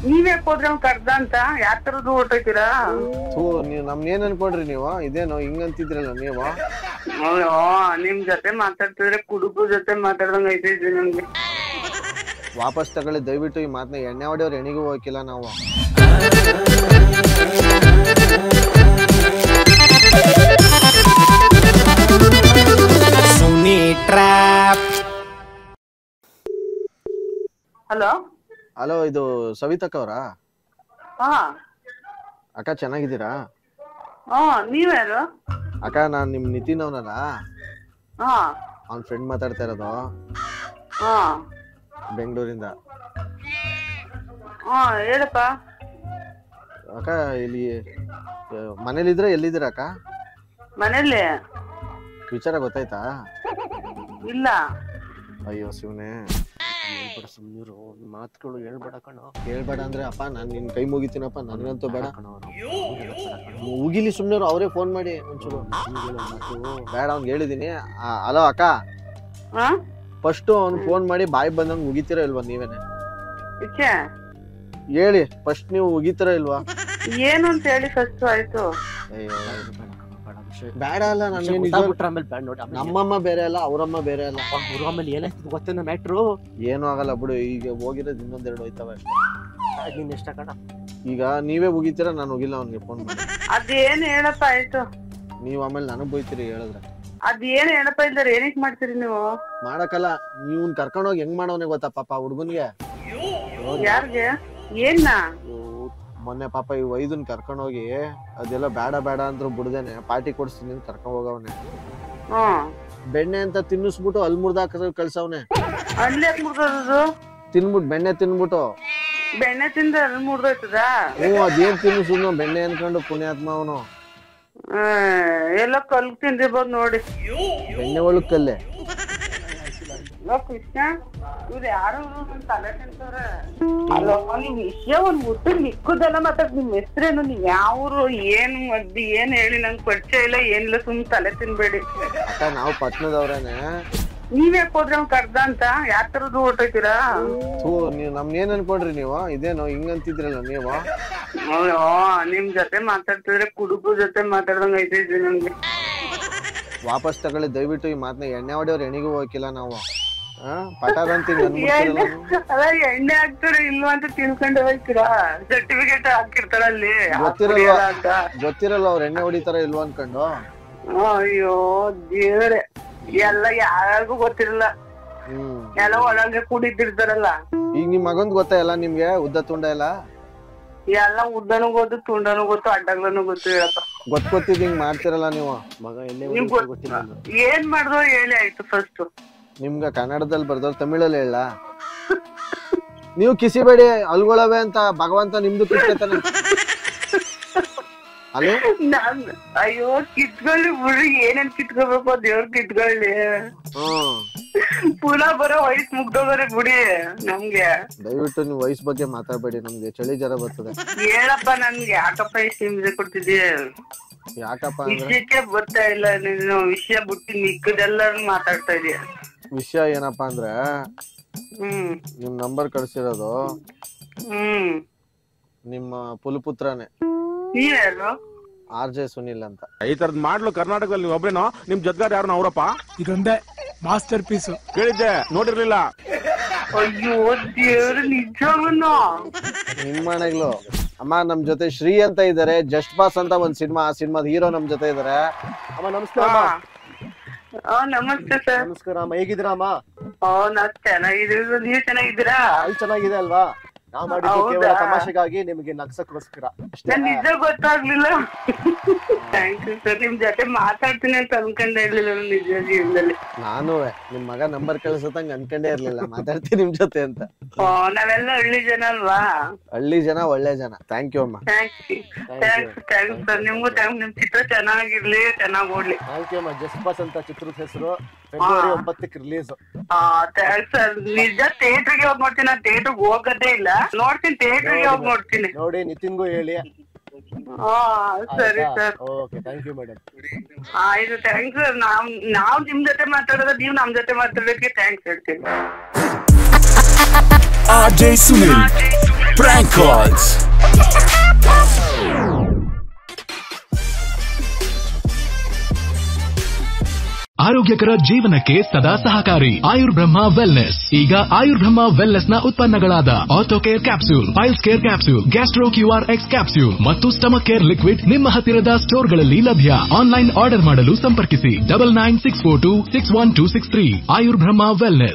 ನೀವ್ಯಾಕೆ ಹೋದ್ರೆ ಅವ್ನ್ ಕರ್ದ ಅಂತ ಯಾವ ತರದ್ದು ಹೊರಟೋಯ್ತೀರಾ? ನೀವು ನಮ್ನ ಏನ್ ಅನ್ಕೊಂಡ್ರಿ ನೀವು? ಇದೇನೋ ಹಿಂಗಂತಿದ್ರಲ್ಲ ನೀವು. ಅಯ್ಯೋ ನಿಮ್ ಜೊತೆ ಮಾತಾಡ್ತಿದ್ರೆ ಕುಡುಕು ಜೊತೆ ಮಾತಾಡ್ದಂಗ ಐತೈತಿ ನಮ್ಗೆ. ವಾಪಸ್ ತಗೊಳ್ಳಿ ದಯವಿಟ್ಟು ಈ ಮಾತನ್ನ. ಎಣ್ಣೆ ಹೊಡೆಯವ್ರು ಎಣಿಗೂ ಹೋಗಿಲ್ಲ ನಾವು. ಹಲೋ ಹಲೋ, ಇದು ಸವಿತಕ್ಕ ಅವರಾ? ಹಾ ಅಕ್ಕ ಚೆನ್ನಾಗಿದ್ದೀರಾ? ಹಾ ನೀವ್ಯಾರು? ಅಕ್ಕ ನಾನ್ ನಿಮ್ ನಿತಿನ್ ಅವನಲ್ಲ, ಹಾ ಅವ್ನ ಫ್ರೆಂಡ್ ಮಾತಾಡ್ತಾ ಇರೋದು, ಹಾ ಬೆಂಗಳೂರಿಂದ. ಹಾ ಹೇಳಪ್ಪ. ಅಕ್ಕ ಇಲ್ಲಿ ಮನೇಲಿದ್ರೆ ಎಲ್ಲಿದ್ದೀರಾ ಅಕ್ಕ? ಮನೇಲಿ. ವಿಚಾರ ಗೊತ್ತಾಯ್ತಾ? ಇಲ್ಲ. ಅಯ್ಯೋ ಶಿವನೇ, ಸುಮ್ಮನಿರು, ಮಾತುಗಳು ಹೇಳ್ಬೇಡ ಕಣೋ. ಹೇಳ್ಬೇಡ ಅಂದ್ರೆ ಅಪ್ಪ ನಾನ್ ನಿನ್ ಕೈ ಮುಗಿತೀನಪ್ಪ, ನನಗಂತೂ ಬೇಡ ಕಣೋ. ಮುಗಿಲಿ ಸುಮ್ಮನಿರು, ಅವರೇ ಫೋನ್ ಮಾಡಿ ಒಂಚೂರು ಬೇಡ ಅವ್ನಿಗೆ ಹೇಳಿದೀನಿ. ಹಲೋ ಅಕ್ಕ, ಫಸ್ಟ್ ಅವ್ನು ಫೋನ್ ಮಾಡಿ ಬಾಯಿ ಬಂದಂಗ್ ಮುಗಿತೀರಾ ಇಲ್ವಾ ನೀವೇನೆ? ಹೇಳಿ ಫಸ್ಟ್, ನೀವು ಮುಗಿತೀರಾ ಇಲ್ವಾ? ಏನು ಅಂತ ಹೇಳಿ ಫಸ್ಟ್. ಆಯ್ತು. ಅಯ್ಯೋ ಬೇಡ ಅಲ್ಲ, ನಮ್ಮಮ್ಮ ಬೇರೆ ಅಲ್ಲ, ಅವ್ರಮ್ಮ ಬೇರೆ ಅಲ್ಲ. ಆಮೇಲೆ ಏನಾಯ್ತದ ಗೊತ್ತೇನ ಮ್ಯಾಟ್ರು? ಏನು ಆಗಲ್ಲ ಬಿಡು, ಈಗ ಹೋಗಿರೋದು ಇನ್ನೊಂದೆರಡು ಹೋಯ್ತವೆ ಅಷ್ಟೇ. ನೀನ್ ಎಷ್ಟ ಕಣ? ಈಗ ನೀವೇ ಮುಗಿತೀರಾ, ನಾನು ಹೋಗಿಲ್ಲ ಅವ್ನಿಗೆ ಫೋನ್ ಮಾಡಿ. ಅದೇನ್ ಹೇಳಪ್ಪ. ಆಯ್ತು. ನೀವ್ ಆಮೇಲೆ ನನಗ್ ಬೈತೀರಿ ಹೇಳಿದ್ರೆ. ಅದೇನ್ ಹೇಳಪ್ಪ ಇಲ್ದಾರೆ ಏನಕ್ ಮಾಡ್ತೀರಿ ನೀವು? ಮಾಡಕಲ್ಲ, ನೀವ್ ಕರ್ಕೊಂಡೋಗಿ ಹೆಂಗ್ ಮಾಡವನೆ ಗೊತ್ತಾ ಪಾಪ ಹುಡ್ಗನ್ಗೆ. ಯಾರ್ಗೆ? ಏನ್ನ? ಮೊನ್ನೆ ಪಾಪ ಈ ವೈದನ್ ಕರ್ಕೊಂಡೋಗಿ ಅದೆಲ್ಲ ಬೇಡ ಬೇಡ ಅಂದ್ರು ಬಿಡ್ದೇನೆ ಪಾರ್ಟಿ ಕೊಡ್ಸ್ತೀನಿ ಅಂತ ಕರ್ಕೊಂಡ್ ಹೋಗವನೆ. ಬೆಣ್ಣೆ ಅಂತ ತಿನ್ನಿಸ್ಬಿಟ್ಟು ಅಲ್ಲಿ ಮುರ್ದಾಕ ಕಳ್ಸವ್ನೆ. ಅಲ್ಲಿ ಯಾಕೆ ಮುರ್ದೋದು? ತಿನ್ಬಿಟ್ಟು ಬೆಣ್ಣೆ ತಿನ್ಬಿಟ್ಟು. ಬೆಣ್ಣೆ ತಿಂದ ಅಲ್ಲಿ ಮುರ್ದೋಯ್ತದ? ಅದೇನ್ ತಿನ್ನಿಸುದ್ನು ಬೆಣ್ಣೆ ಅನ್ಕೊಂಡು ಪುಣ್ಯಾತ್ಮ ಅವನು. ಎಲ್ಲ ಕಲ್ ತಿಂದಿರ್ಬೋದು ನೋಡಿ. ಬೆಣ್ಣೆ ಒಳಗ್ ಕಲ್ಲೆ. ಕೃಷ್ಣ, ಇವ್ರು ಯಾರು ತಲೆ ತಿಂತವ್ರೆ. ನಿಮ್ ವಿಷಯ ಒಂದ್ ಮುಟ್ಟು ಮಿಕ್ಕುದೆಲ್ಲ ಮಾತಾಡ್. ನಿಮ್ ಹೆಸ್ರೇನು, ನೀವ್ ಯಾವ್ರು, ಏನ್ ಮದ್ದಿ, ಏನ್ ಹೇಳಿ ನಂಗೆ ಪರಿಚಯ ಇಲ್ಲ ಏನಿಲ್ಲ. ಸುಮ್ ತಲೆ ತಿನ್ಬೇಡಿ ಅಕ್ಕ. ನಾವು ಪಟ್ನದವ್ರೇನೆ. ನೀವ್ಯಾಕೆ ಹೋದ್ರೆ ಅವ್ನ್ ಕರ್ದ ಅಂತ ಯಾವ ತರದ್ದು ಹೊರಟೋಯ್ತೀರಾ? ನೀವ್ ನಮ್ನ ಏನ್ ಅನ್ಕೊಂಡ್ರಿ ನೀವು? ಇದೇನೋ ಹಿಂಗಂತಿದ್ರಲ್ಲ ನೀವು. ಅಯ್ಯೋ ನಿಮ್ ಜೊತೆ ಮಾತಾಡ್ತಿದ್ರೆ ಕುಡುಕು ಜೊತೆ ಮಾತಾಡ್ದಂಗ ಐತೈತಿ ನಮ್ಗೆ. ವಾಪಸ್ ತಗೊಳ್ಳಿ ದಯವಿಟ್ಟು ಈ ಮಾತನ್ನ. ಎಣ್ಣೆ ಹೊಡೆಯವ್ರು ಎಣಿಗೂ ಹೋಗಿಲ್ಲ ನಾವು. ಪಟಾದಂತೀನಿ. ಅಲ್ಲ ಎಣ್ಣೆ ಹಾಕ್ತಾರ ಇಲ್ವಾ ಅಂತ ತಿಳ್ಕೊಂಡು ಹೋಗ್ತೀರಾ? ಸರ್ಟಿಫಿಕೇಟ್ ಹಾಕಿರ್ತಾರ ಅಲ್ಲಿ. ಗೊತ್ತಿರಲ್ಲ ಅವ್ರ ಎಣ್ಣೆ ಹೊಡಿತಾರ ಇಲ್ವಾ ಅನ್ಕೊಂಡು. ಅಯ್ಯೋ ದೇವ್ರೆ, ಎಲ್ಲ ಯಾರಿಗೂ ಗೊತ್ತಿರಲ್ಲ. ಎಲ್ಲ ಒಳಗೆ ಕುಡಿತಿರ್ತಾರಲ್ಲ. ಈಗ ನಿಮ್ ಮಗಂದ್ ಗೊತ್ತಾ ಎಲ್ಲ ನಿಮ್ಗೆ? ಉದ್ದ ತುಂಡ ಎಲ್ಲ ಉದ್ದನೂ ಗೊತ್ತು, ತುಂಡನೂ ಗೊತ್ತು, ಅಡ್ಡಗ್ಲೂ ಗೊತ್ತು. ಹೇಳಪ್ಪ ಗೊತ್ತಿದ್ ಹಿಂಗ್ ಮಾಡ್ತಿರಲ್ಲ ನೀವು. ಮಗ ಎಣ್ಣೆ ಗೊತ್ತಿಲ್ಲ. ಏನ್ ಮಾಡಿದ್ರು ಹೇಳಿ ಆಯ್ತು ಫಸ್ಟ್. ನಿಮ್ಗ ಕನ್ನಡದಲ್ಲಿ ಬರ್ದವ್ರು ತಮಿಳಲ್ಲಿ ಹೇಳ. ನೀವು ಕಿಸಿಬೇಡಿ ಅಲ್ಗೊಳವೆ ಅಂತ ಭಗವಂತ ನಿಮ್ದು ಕಿತ್ಕೊತಾನೆ. ಅಲ್ಲೇ ಅಯ್ಯೋ ಕಿತ್ಕೊಳ್ಳಿ ಬಿಡ್ರಿ, ಏನೇನ್ ಕಿತ್ಕೋಬೇಕು ದೇವ್ರ ಕಿತ್ಕೊಳ್ಳಿ. ಪುನಃ ಬರೋ ವಯಸ್ಸು ಮುಗ್ದೋಗ್ರೆ ಬಿಡಿ ನಮ್ಗೆ. ದಯವಿಟ್ಟು ನೀವು ವಯಸ್ಸು ಬಗ್ಗೆ ಮಾತಾಡ್ಬೇಡಿ, ನಮ್ಗೆ ಚಳಿ ಜ್ವರ ಬರ್ತದೆ. ಹೇಳಪ್ಪ ನನ್ಗೆ ಯಾಕಪ್ಪ ಇಷ್ಟು ಹಿಂಸೆ ಕೊಡ್ತಿದ್ದೀಯ? ಯಾಕಪ್ಪ ವಿಷಯಕ್ಕೆ ಬರ್ತಾ ಇಲ್ಲ ನೀನು. ವಿಷಯ ಬಿಟ್ಟು ಮಿಕ್ಕದೆಲ್ಲ ಮಾತಾಡ್ತಾ ಇದೀಯ. ವಿಷಯ ಏನಪ್ಪಾ ಅಂದ್ರೆ, ನಿಮ್ ನಂಬರ್ ಕಳ್ಸಿರೋದು ನಿಮ್ಮ ಪುಲಪುತ್ರನೇ. ನೀವ್ಯಾರು? RJ ಸುನಿಲ್ ಅಂತ. ಈ ತರದ್ ಮಾಡ್ಲು ಕರ್ನಾಟಕದಲ್ಲಿ ನೀವು ಒಬ್ರೇನೋ? ನಿಮ್ ಜೊತೆಗಾರ ಯಾರು ಅವರಪ್ಪ? ಇದೊಂದೇ ಮಾಸ್ಟರ್ ಪೀಸ್. ಕೇಳಿದ್ದೆ, ನೋಡಿರ್ಲಿಲ್ಲ. ಅಯ್ಯೋ ದೇವ್ರು, ನಿಜವಾಗ್ಲೂ ನಿಮ್ಮ ಮನೆಗಳು. ಅಮ್ಮ ನಮ್ ಜೊತೆ ಶ್ರೀ ಅಂತ ಇದಾರೆ, ಜಸ್ಟ್ ಪಾಸ್ ಅಂತ ಒಂದ್ ಸಿನಿಮಾ, ಆ ಸಿನಿಮಾದ ಹೀರೋ ನಮ್ ಜೊತೆ ಇದಾರೆ. ಅಮ್ಮ ನಮಸ್ಕಾರ. ನಮಸ್ತೆ ಸರ್. ನಮಸ್ಕಾರ ಅಮ್ಮ, ಹೇಗಿದ್ದೀರಾ ಅಮ್ಮ? ನಾವ್ ಚೆನ್ನಾಗಿದ್ದೀವಿ, ನೀವ್ ಚೆನ್ನಾಗಿದ್ದೀರಾ? ಅಲ್ಲಿ ಚೆನ್ನಾಗಿದೆ ಅಲ್ವಾ? ನಾವ್ ಮಾಡಿದ್ದು ಕೇವಲ ತಮಾಷೆಗಾಗಿ, ನಿಮ್ಗೆ ನಗ್ಸಕ್ಕೋಸ್ಕರ. ನಿಜ ಗೊತ್ತಾಗ್ಲಿಲ್ಲ. Thank you sir. ನಿಮ್ ಜೊತೆ ಮಾತಾಡ್ತೀನಿ ಅಂತ ಅನ್ಕೊಂಡೇ ಇರ್ಲಿಲ್ಲ ನಿಜ ಜೀವನದಲ್ಲಿ. ನಾನು ನಿಮ್ ಮಗ ನಂಬರ್ ಕಳ್ಸತ್ತಂಗ ಅನ್ಕೊಂಡೇ ಇರ್ಲಿಲ್ಲ ಮಾತಾಡ್ತೀನಿ ನಿಮ್ ಜೊತೆ ಅಂತ. ನಾವೆಲ್ಲ ಹಳ್ಳಿ ಜನ ಅಲ್ವಾ? ಹಳ್ಳಿ ಜನ, ಒಳ್ಳೆ ಜನ. ಥ್ಯಾಂಕ್ ಯು ಅಮ್ಮ. Thanks sir. ನಿಮ್ಗೂ ಥ್ಯಾಂಕ್ಸ್. ನಿಮ್ ಚಿತ್ರ ಚೆನ್ನಾಗಿರ್ಲಿ, ಚೆನ್ನಾಗ್ ಓಡ್ಲಿ. ಥ್ಯಾಂಕ್ ಯು ಅಮ್ಮ. ಜಸ್ಟ್ ಪಾಸ್ ಅಂತ ಚಿತ್ರದ ಹೆಸರು. ಫೆಬ್ರವರಿ 9ಕ್ಕೆ ರಿಲೀಸ್. Thanks sir. ನಿಜ ಥಿಯೇಟರ್ಗೆ ಹೋಗಿ ನೋಡ್ತೀನಿ. ನಾನು ಥಿಯೇಟರ್ಗೆ ಹೋಗೋದೇ ಇಲ್ಲ. ನೋಡ್ತೀನಿ, ಥಿಯೇಟರ್ಗೆ ಹೋಗಿ ನೋಡ್ತೀನಿ. ನೋಡಿ ನಿತಿನ್ಗೂ ಹೇಳಿ. ಸರಿ sir. Okay, thank you madam. ಆಯ್ತು, ಥ್ಯಾಂಕ್ಸ್ ಸರ್. ನಾವ್ ನಿಮ್ ಜೊತೆ ಮಾತಾಡೋದು, ನೀವು ನಮ್ ಜೊತೆ ಮಾತಾಡೋದಕ್ಕೆ ಥ್ಯಾಂಕ್ಸ್ ಹೇಳ್ತೀನಿ. RJ ಸುನಿಲ್. Prank calls. ಆರೋಗ್ಯಕರ ಜೀವನಕ್ಕೆ ಸದಾ ಸಹಕಾರಿ ಆಯುರ್ಬ್ರಹ್ಮ ವೆಲ್ನೆಸ್. ಈಗ ಆಯುರ್ಬ್ರಹ್ಮ ವೆಲ್ನೆಸ್ ನ ಉತ್ಪನ್ನಗಳಾದ Orthocare capsule, piles care capsule, gastro QR X capsule ಮತ್ತು ಸ್ಟಮಕ್ ಕೇರ್ ಲಿಕ್ವಿಡ್ ನಿಮ್ಮ ಹತ್ತಿರದ ಸ್ಟೋರ್ಗಳಲ್ಲಿ ಲಭ್ಯ. ಆನ್ಲೈನ್ ಆರ್ಡರ್ ಮಾಡಲು ಸಂಪರ್ಕಿಸಿ 9964261263. ಆಯುರ್ಬ್ರಹ್ಮ ವೆಲ್ನೆಸ್.